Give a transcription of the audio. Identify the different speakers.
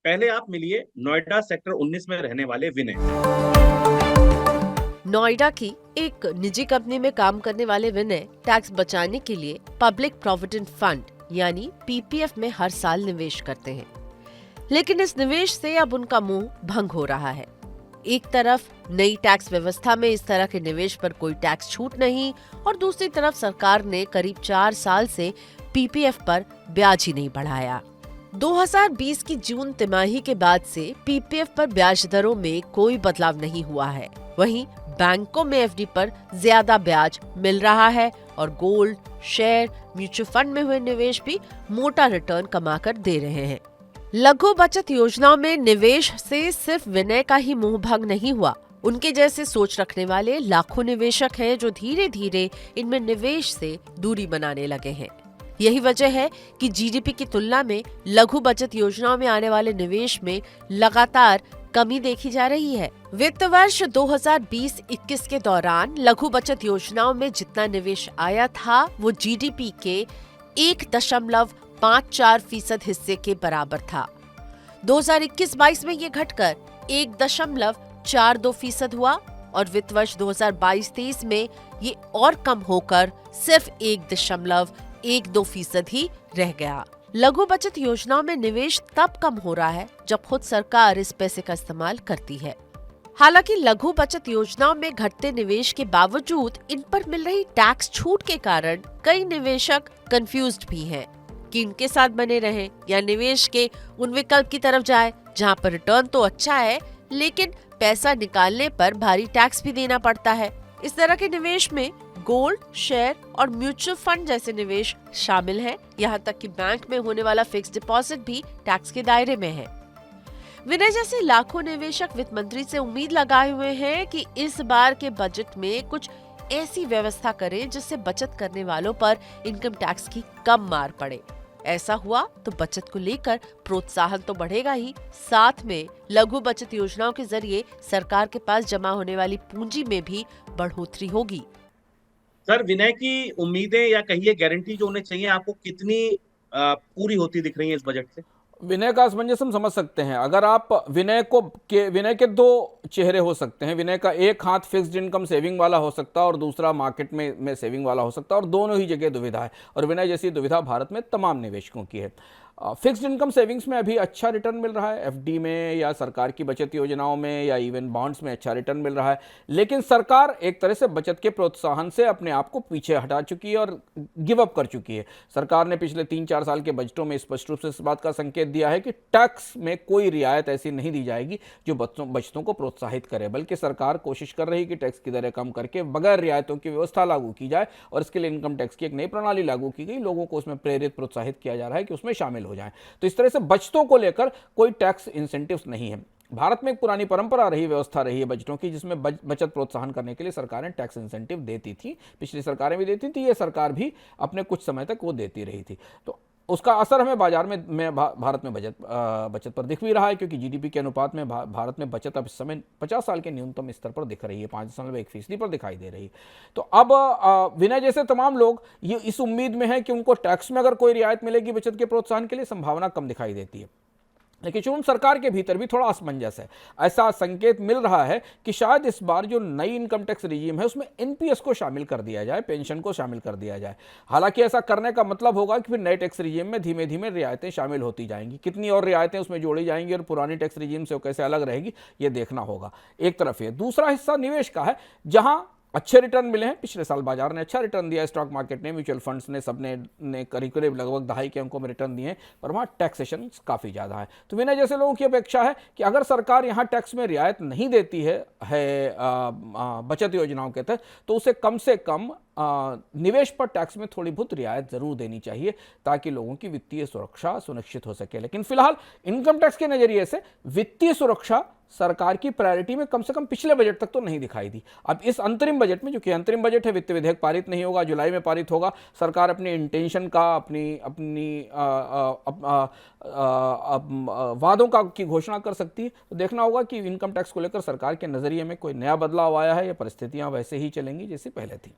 Speaker 1: पहले आप मिलिए नोएडा सेक्टर 19 में रहने वाले विनय।
Speaker 2: नोएडा की एक निजी कंपनी में काम करने वाले विनय टैक्स बचाने के लिए पब्लिक प्रोविडेंट फंड यानी पीपीएफ में हर साल निवेश करते हैं। लेकिन इस निवेश से अब उनका मुंह भंग हो रहा है। एक तरफ नई टैक्स व्यवस्था में इस तरह के निवेश पर कोई टैक्स छूट नहीं और दूसरी तरफ सरकार ने करीब 4 साल से पीपीएफ पर ब्याज ही नहीं बढ़ाया। 2020 की जून तिमाही के बाद से पीपीएफ पर ब्याज दरों में कोई बदलाव नहीं हुआ है। वहीं बैंकों में एफडी पर ज्यादा ब्याज मिल रहा है और गोल्ड, शेयर, म्यूचुअल फंड में हुए निवेश भी मोटा रिटर्न कमाकर दे रहे हैं। लघु बचत योजनाओं में निवेश से सिर्फ विनय का ही मुंह भंग नहीं हुआ। उनके जैसे सोच रखने वाले लाखों निवेशक हैं जो धीरे धीरे इनमें निवेश से दूरी बनाने लगे हैं। यही वजह है कि जीडीपी की तुलना में लघु बचत योजनाओं में आने वाले निवेश में लगातार कमी देखी जा रही है। वित्त वर्ष 2020-21 के दौरान लघु बचत योजनाओं में जितना निवेश आया था वो जीडीपी के 1.54% हिस्से के बराबर था। 2021-22 में ये घटकर 1.42% हुआ और वित्त वर्ष 2022-23 में ये और कम होकर सिर्फ 1.12% ही रह गया। लघु बचत योजनाओं में निवेश तब कम हो रहा है जब खुद सरकार इस पैसे का इस्तेमाल करती है। हालांकि लघु बचत योजनाओं में घटते निवेश के बावजूद इन पर मिल रही टैक्स छूट के कारण कई निवेशक कंफ्यूज्ड भी हैं कि इनके साथ बने रहें या निवेश के उन विकल्प की तरफ जाए जहां पर रिटर्न तो अच्छा है लेकिन पैसा निकालने पर भारी टैक्स भी देना पड़ता है। इस तरह के निवेश में गोल्ड, शेयर और म्यूचुअल फंड जैसे निवेश शामिल हैं। यहाँ तक कि बैंक में होने वाला फिक्स डिपॉजिट भी टैक्स के दायरे में है। विनय जैसे लाखों निवेशक वित्त मंत्री से उम्मीद लगाए हुए हैं कि इस बार के बजट में कुछ ऐसी व्यवस्था करें जिससे बचत करने वालों पर इनकम टैक्स की कम मार पड़े। ऐसा हुआ तो बचत को लेकर प्रोत्साहन तो बढ़ेगा ही, साथ में लघु बचत योजनाओं के जरिए सरकार के पास जमा होने वाली पूंजी में भी बढ़ोतरी होगी।
Speaker 1: सर, विनय की उम्मीदें या कहिए गारंटी जो उन्हें चाहिए, आपको कितनी पूरी होती दिख रही है इस बजट से?
Speaker 3: विनय का असमंजस हम समझ सकते हैं। अगर आप विनय के दो चेहरे हो सकते हैं। विनय का एक हाथ फिक्स्ड इनकम सेविंग वाला हो सकता है और दूसरा मार्केट में सेविंग वाला हो सकता है, और दोनों ही जगह दुविधा है। और विनय जैसी दुविधा भारत में तमाम निवेशकों की है। फिक्स्ड इनकम सेविंग्स में अभी अच्छा रिटर्न मिल रहा है, एफडी में या सरकार की बचत योजनाओं में या इवन बॉन्ड्स में अच्छा रिटर्न मिल रहा है। लेकिन सरकार एक तरह से बचत के प्रोत्साहन से अपने आप को पीछे हटा चुकी है और गिव अप कर चुकी है। सरकार ने पिछले 3-4 साल के बजटों में स्पष्ट रूप से इस बात का संकेत दिया है कि टैक्स में कोई रियायत ऐसी नहीं दी जाएगी जो बचतों को प्रोत्साहित करे, बल्कि सरकार कोशिश कर रही है कि टैक्स की दरें कम करके बगैर रियायतों की व्यवस्था लागू की जाए। और इसके लिए इनकम टैक्स की एक नई प्रणाली लागू की गई। लोगों को उसमें प्रेरित, प्रोत्साहित किया जा रहा है कि उसमें शामिल हो जाएं। तो इस तरह से बचतों को लेकर कोई टैक्स इंसेंटिव्स नहीं है। भारत में एक पुरानी परंपरा रही, व्यवस्था रही है बजटों की, जिसमें बचत प्रोत्साहन करने के लिए सरकारें टैक्स इंसेंटिव देती थी। पिछली सरकारें भी देती थी, ये सरकार भी अपने कुछ समय तक वो देती रही थी। तो उसका असर हमें बाजार में भारत में बचत पर दिख भी रहा है, क्योंकि जीडीपी के अनुपात में भारत में बचत अब इस समय 50 साल के न्यूनतम स्तर पर दिख रही है, 5.1% पर दिखाई दे रही है। तो अब विनय जैसे तमाम लोग ये इस उम्मीद में है कि उनको टैक्स में अगर कोई रियायत मिलेगी बचत के प्रोत्साहन के लिए, संभावना कम दिखाई देती है। लेकिन चूंकि सरकार के भीतर भी थोड़ा असमंजस है। ऐसा संकेत मिल रहा है कि शायद इस बार जो नई इनकम टैक्स रिजीम है उसमें एनपीएस को शामिल कर दिया जाए, पेंशन को शामिल कर दिया जाए। हालांकि ऐसा करने का मतलब होगा कि फिर नए टैक्स रिजीम में धीमे धीमे रियायतें शामिल होती जाएंगी। कितनी और रियायतें उसमें जोड़ी जाएंगी और पुरानी टैक्स रिजीम से वो कैसे अलग रहेगी, ये देखना होगा। एक तरफ ये, दूसरा हिस्सा निवेश का है, जहां अच्छे रिटर्न मिले हैं। पिछले साल बाजार ने अच्छा रिटर्न दिया, स्टॉक मार्केट ने, म्यूचुअल फंड्स ने, सबने ने करीब करीब लगभग 2.5 के अंकों में रिटर्न दिए हैं, पर वहाँ टैक्सेशन काफ़ी ज़्यादा है। तो विनय जैसे लोगों की अपेक्षा है कि अगर सरकार यहाँ टैक्स में रियायत नहीं देती है बचत योजनाओं के तहत, तो उसे कम से कम निवेश पर टैक्स में थोड़ी बहुत रियायत जरूर देनी चाहिए, ताकि लोगों की वित्तीय सुरक्षा सुनिश्चित हो सके। लेकिन फिलहाल इनकम टैक्स के नजरिए से वित्तीय सुरक्षा सरकार की प्रायोरिटी में कम से कम पिछले बजट तक तो नहीं दिखाई दी। अब इस अंतरिम बजट में, जो कि अंतरिम बजट है, वित्त विधेयक पारित नहीं होगा, जुलाई में पारित होगा, सरकार अपने इंटेंशन का, अपनी वादों का की घोषणा कर सकती है। तो देखना होगा कि इनकम टैक्स को लेकर सरकार के नजरिए में कोई नया बदलाव आया है या परिस्थितियां वैसे ही चलेंगी जैसी पहले थी।